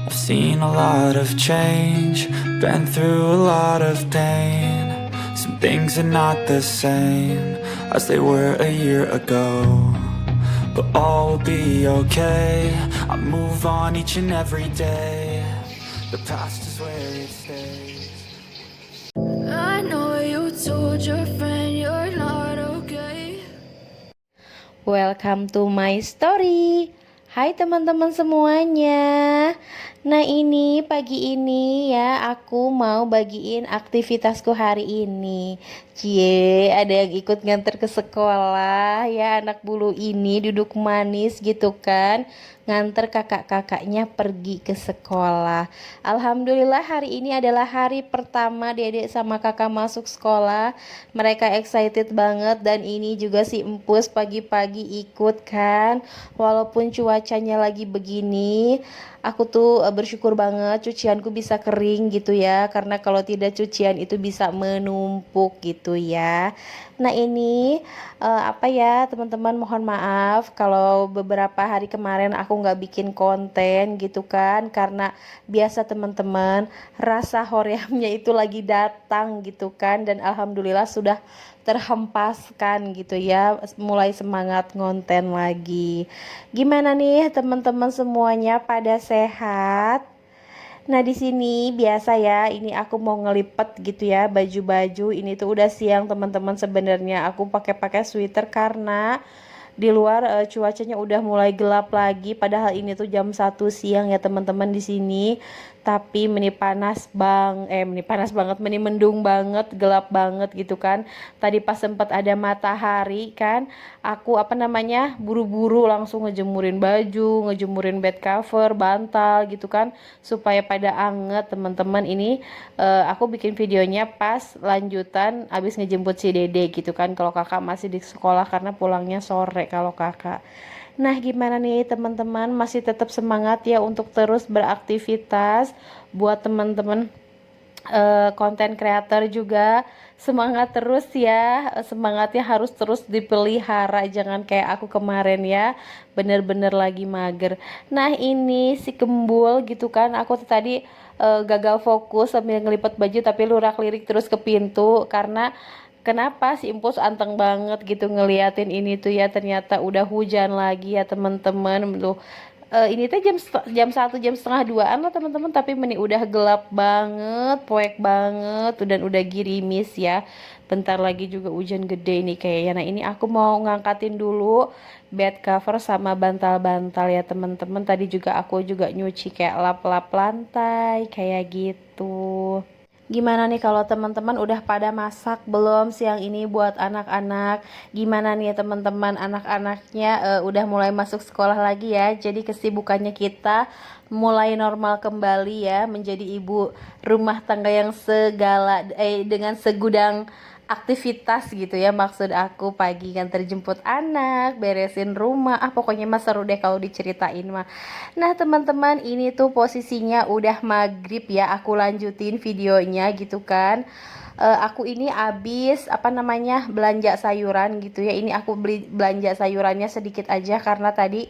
I've seen a lot of change, been through a lot of pain. Some things are not the same as they were a year ago, but all will be okay. I move on each and every day. The past is where it stays. I know you told your friend you're not okay. Welcome to my story. Hai teman-teman semuanya. Nah ini pagi ini ya aku mau bagiin aktivitasku hari ini. Cie, ada yang ikut nganter ke sekolah ya, anak bulu ini duduk manis gitu kan, nganter kakak-kakaknya pergi ke sekolah. Alhamdulillah hari ini adalah hari pertama Dedek sama kakak masuk sekolah. Mereka excited banget dan ini juga si Empus pagi-pagi ikut kan. Walaupun cuacanya lagi begini, aku tuh bersyukur banget cucianku bisa kering gitu ya, karena kalau tidak cucian itu bisa menumpuk gitu ya. Nah ini apa ya teman-teman, mohon maaf kalau beberapa hari kemarin aku nggak bikin konten gitu kan, karena biasa teman-teman rasa horeamnya itu lagi datang gitu kan, dan alhamdulillah sudah terhempaskan gitu ya, mulai semangat ngonten lagi. Gimana nih teman-teman semuanya, pada sehat? Nah di sini biasa ya, ini aku mau ngelipet gitu ya baju-baju. Ini tuh udah siang teman-teman, sebenarnya aku pakai sweater karena di luar cuacanya udah mulai gelap lagi. Padahal ini tuh jam 1 siang ya teman-teman di sini. Tapi meni panas banget, meni mendung banget, gelap banget gitu kan. Tadi pas sempat ada matahari kan, aku buru-buru langsung ngejemurin baju, ngejemurin bed cover, bantal gitu kan, supaya pada anget teman-teman. Ini aku bikin videonya pas lanjutan abis ngejemput si Dede gitu kan, kalau kakak masih di sekolah karena pulangnya sore kalau kakak. Nah gimana nih teman-teman, masih tetap semangat ya untuk terus beraktivitas. Buat teman-teman konten creator juga semangat terus ya. Semangatnya harus terus dipelihara, jangan kayak aku kemarin ya, bener-bener lagi mager. Nah ini si Kembul gitu kan, aku tuh tadi gagal fokus sambil ngelipet baju tapi lurak-lirik terus ke pintu. Karena kenapa si Impus anteng banget gitu ngeliatin ini tuh ya, ternyata udah hujan lagi ya teman-teman. Loh, ini teh jam 1 jam setengah 2-an lah teman-teman, tapi meni udah gelap banget, poek banget, dan udah gerimis ya. Bentar lagi juga hujan gede ini kayaknya. Nah ini aku mau ngangkatin dulu bed cover sama bantal-bantal ya teman-teman. Tadi juga aku juga nyuci kayak lap-lap lantai kayak gitu. Gimana nih kalau teman-teman udah pada masak belum siang ini buat anak-anak? Gimana nih ya teman-teman, anak-anaknya udah mulai masuk sekolah lagi ya. Jadi kesibukannya kita mulai normal kembali ya, menjadi ibu rumah tangga yang dengan segudang aktivitas gitu ya. Maksud aku pagi kan terjemput anak, beresin rumah, pokoknya mah seru deh kalau diceritain mah. Nah teman-teman, ini tuh posisinya udah maghrib ya, aku lanjutin videonya gitu kan. Aku ini abis belanja sayuran gitu ya. Ini aku beli belanja sayurannya sedikit aja karena tadi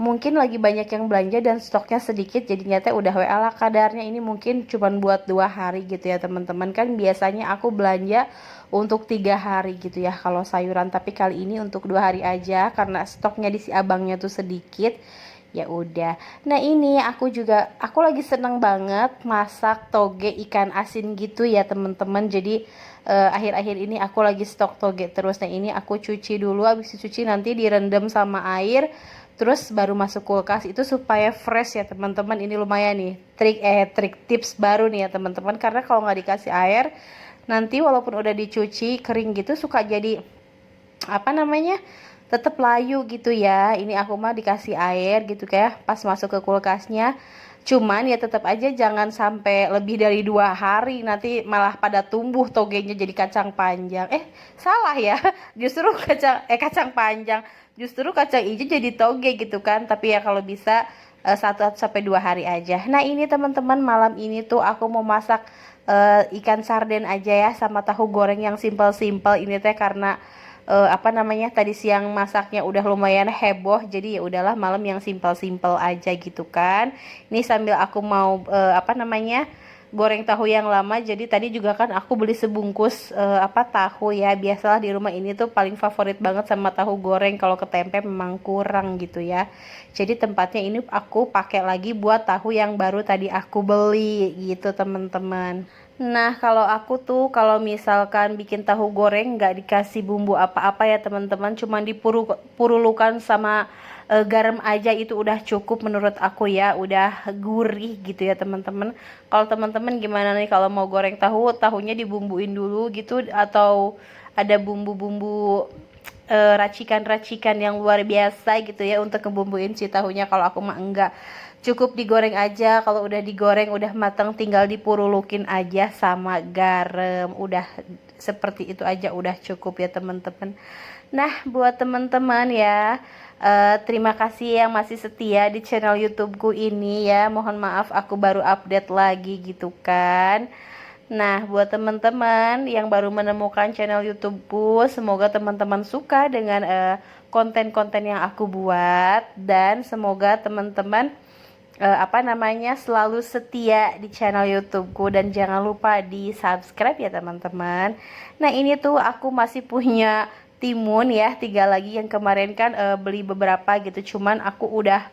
mungkin lagi banyak yang belanja dan stoknya sedikit, jadinya teh udah WA lah kadarnya. Ini mungkin cuman buat 2 hari gitu ya teman-teman. Kan biasanya aku belanja untuk 3 hari gitu ya kalau sayuran, tapi kali ini untuk 2 hari aja karena stoknya di si abangnya tuh sedikit. Ya udah. Nah ini aku lagi seneng banget masak toge ikan asin gitu ya teman-teman. Jadi akhir-akhir ini aku lagi stok toge terus. Nah ini aku cuci dulu, habis dicuci nanti direndam sama air, terus baru masuk kulkas itu supaya fresh ya teman-teman. Ini lumayan nih trik tips baru nih ya teman-teman, karena kalau nggak dikasih air nanti walaupun udah dicuci kering gitu suka jadi tetap layu gitu ya. Ini aku mah dikasih air gitu kayak pas masuk ke kulkasnya. Cuman ya tetap aja jangan sampai lebih dari 2 hari, nanti malah pada tumbuh togenya jadi kacang panjang. Salah ya. Justru kacang panjang. Justru kacang hijau jadi toge gitu kan. Tapi ya kalau bisa 1 sampai 2 hari aja. Nah ini teman-teman, malam ini tuh aku mau masak ikan sarden aja ya, sama tahu goreng yang simpel-simpel ini teh, karena apa namanya, tadi siang masaknya udah lumayan heboh, jadi ya udahlah malam yang simpel-simpel aja gitu kan. Ini sambil aku mau apa namanya, goreng tahu yang lama. Jadi tadi juga kan aku beli sebungkus apa tahu ya. Biasalah di rumah ini tuh paling favorit banget sama tahu goreng. Kalau ke tempe memang kurang gitu ya. Jadi tempatnya ini aku pakai lagi buat tahu yang baru tadi aku beli gitu teman-teman. Nah, kalau aku tuh kalau misalkan bikin tahu goreng nggak dikasih bumbu apa-apa ya teman-teman, cuman dipurulukan sama garam aja itu udah cukup menurut aku ya, udah gurih gitu ya teman-teman. Kalau teman-teman gimana nih kalau mau goreng tahu, tahunya dibumbuin dulu gitu atau ada bumbu-bumbu racikan-racikan yang luar biasa gitu ya untuk ngebumbuin si tahunya. Kalau aku mah enggak, cukup digoreng aja. Kalau udah digoreng udah matang tinggal dipurulukin aja sama garam, udah seperti itu aja udah cukup ya teman-teman. Nah buat teman-teman ya, terima kasih yang masih setia di channel YouTubeku ini ya. Mohon maaf aku baru update lagi gitu kan. Nah, buat teman-teman yang baru menemukan channel YouTubeku, semoga teman-teman suka dengan konten-konten yang aku buat, dan semoga teman-teman apa namanya, selalu setia di channel YouTubeku, dan jangan lupa di subscribe ya teman-teman. Nah, ini tuh aku masih punya timun ya, 3 lagi. Yang kemarin kan beli beberapa gitu, cuman aku udah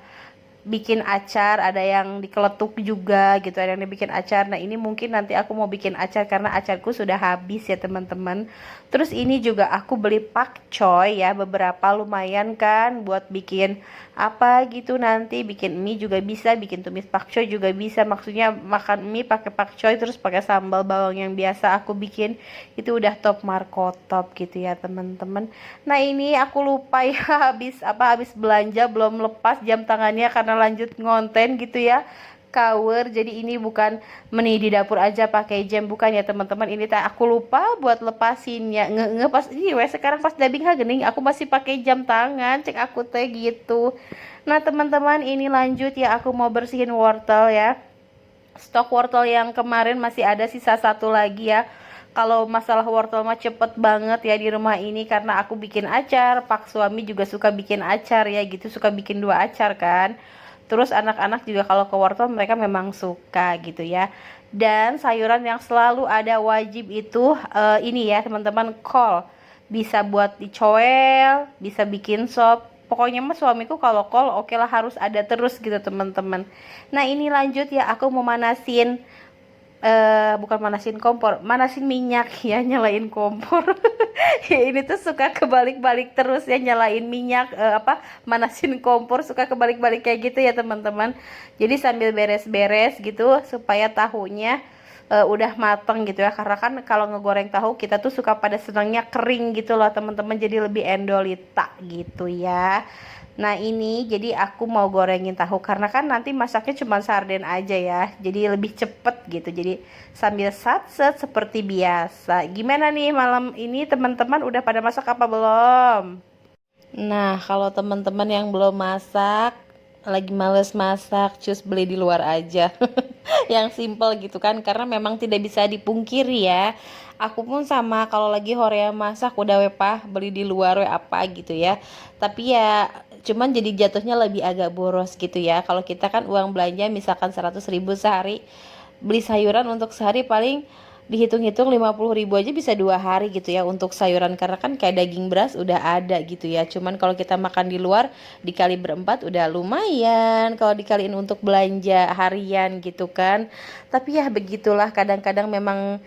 bikin acar, ada yang dikeletuk juga gitu, ada yang dibikin acar. Nah ini mungkin nanti aku mau bikin acar karena acarku sudah habis ya teman-teman. Terus ini juga aku beli pakcoy ya, beberapa lumayan kan buat bikin apa gitu, nanti bikin mie juga bisa, bikin tumis pakcoy juga bisa. Maksudnya makan mie pakai pakcoy terus pakai sambal bawang yang biasa aku bikin, itu udah top markotop gitu ya teman-teman. Nah ini aku lupa ya, habis belanja belum lepas jam tangannya karena lanjut ngonten gitu ya, cover. Jadi ini bukan meni di dapur aja pakai jam, bukan ya teman-teman. Ini tak aku lupa buat lepasinnya, pas ini sekarang pas dubbing gening aku masih pakai jam tangan, cek aku teh gitu. Nah teman-teman ini lanjut ya, aku mau bersihin wortel ya. Stok wortel yang kemarin masih ada sisa 1 lagi ya. Kalau masalah wortel mah cepet banget ya di rumah ini, karena aku bikin acar, Pak suami juga suka bikin acar ya gitu, suka bikin 2 acar kan. Terus anak-anak juga kalau ke wortel mereka memang suka gitu ya. Dan sayuran yang selalu ada wajib itu ini ya teman-teman, kol. Bisa buat dicoel, bisa bikin sop. Pokoknya mah suamiku kalau kol oke lah, harus ada terus gitu teman-teman. Nah ini lanjut ya, aku mau manasin bukan manasin kompor, manasin minyak ya, nyalain kompor. Ya, ini tuh suka kebalik-balik terus ya, nyalain minyak apa manasin kompor, suka kebalik-balik kayak gitu ya teman-teman. Jadi sambil beres-beres gitu supaya tahunya udah mateng gitu ya, karena kan kalau ngegoreng tahu kita tuh suka pada senangnya kering gitu loh teman-teman, jadi lebih endolita gitu ya. Nah ini jadi aku mau gorengin tahu karena kan nanti masaknya cuma sarden aja ya, jadi lebih cepet gitu. Jadi sambil satset seperti biasa. Gimana nih malam ini teman-teman, udah pada masak apa belum? Nah kalau teman-teman yang belum masak, lagi males masak, cus beli di luar aja. Yang simple gitu kan, karena memang tidak bisa dipungkiri ya, aku pun sama kalau lagi Horea masak udah wepah beli di luar we apa gitu ya. Tapi ya cuman jadi jatuhnya lebih agak boros gitu ya. Kalau kita kan uang belanja misalkan 100.000 sehari, beli sayuran untuk sehari paling dihitung-hitung 50.000 aja bisa 2 hari gitu ya untuk sayuran, karena kan kayak daging beras udah ada gitu ya. Cuman kalau kita makan di luar dikali berempat udah lumayan kalau dikaliin untuk belanja harian gitu kan. Tapi ya begitulah, kadang-kadang memang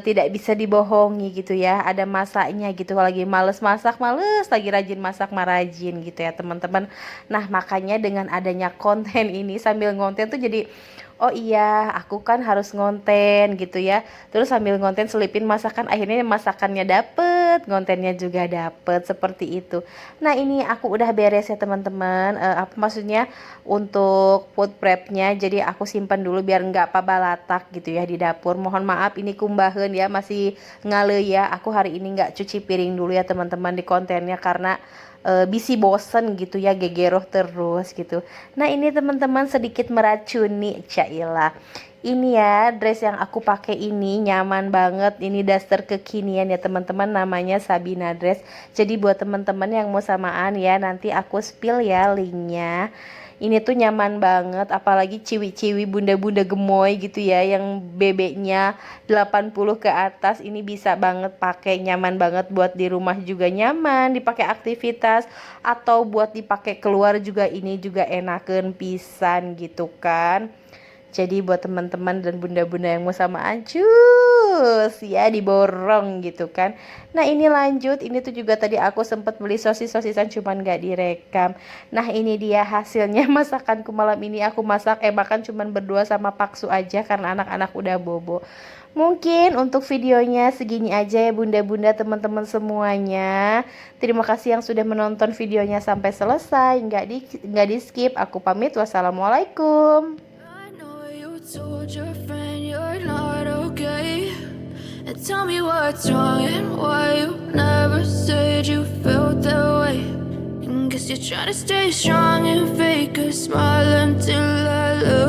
tidak bisa dibohongi gitu ya, ada masanya gitu. Kalau lagi males masak males, lagi rajin masak mah rajin gitu ya teman-teman. Nah makanya dengan adanya konten ini sambil ngonten tuh jadi oh iya aku kan harus ngonten gitu ya, terus sambil ngonten selipin masakan, akhirnya masakannya dapet, ngontennya juga dapet, seperti itu. Nah ini aku udah beres ya teman-teman, apa maksudnya untuk food prepnya, jadi aku simpan dulu biar nggak pabalatak gitu ya di dapur. Mohon maaf ini kumbahen ya, masih ngale ya, aku hari ini nggak cuci piring dulu ya teman-teman di kontennya, karena bisi bosen gitu ya, gegeroh terus gitu. Nah ini teman-teman sedikit meracuni, cailah Ini ya dress yang aku pakai ini nyaman banget. Ini daster kekinian ya teman-teman, namanya Sabina dress. Jadi buat teman-teman yang mau samaan ya, nanti aku spill ya linknya. Ini tuh nyaman banget, apalagi ciwi-ciwi bunda-bunda gemoy gitu ya, yang bebeknya 80 ke atas. Ini bisa banget pakai, nyaman banget buat di rumah juga nyaman, dipakai aktivitas atau buat dipakai keluar juga. Ini juga enakeun pisan gitu kan. Jadi buat teman-teman dan bunda-bunda yang mau samaan, cus ya diborong gitu kan. Nah ini lanjut, ini tuh juga tadi aku sempet beli sosis-sosisan cuman gak direkam. Nah ini dia hasilnya masakanku malam ini. Aku makan cuman berdua sama Paksu aja karena anak-anak udah bobo. Mungkin untuk videonya segini aja ya bunda-bunda teman-teman semuanya. Terima kasih yang sudah menonton videonya sampai selesai, nggak di skip. Aku pamit, wassalamualaikum. I know you told your friend you're not okay. And tell me what's wrong and why you never said you felt that way. And guess you're trying to stay strong and fake a smile until I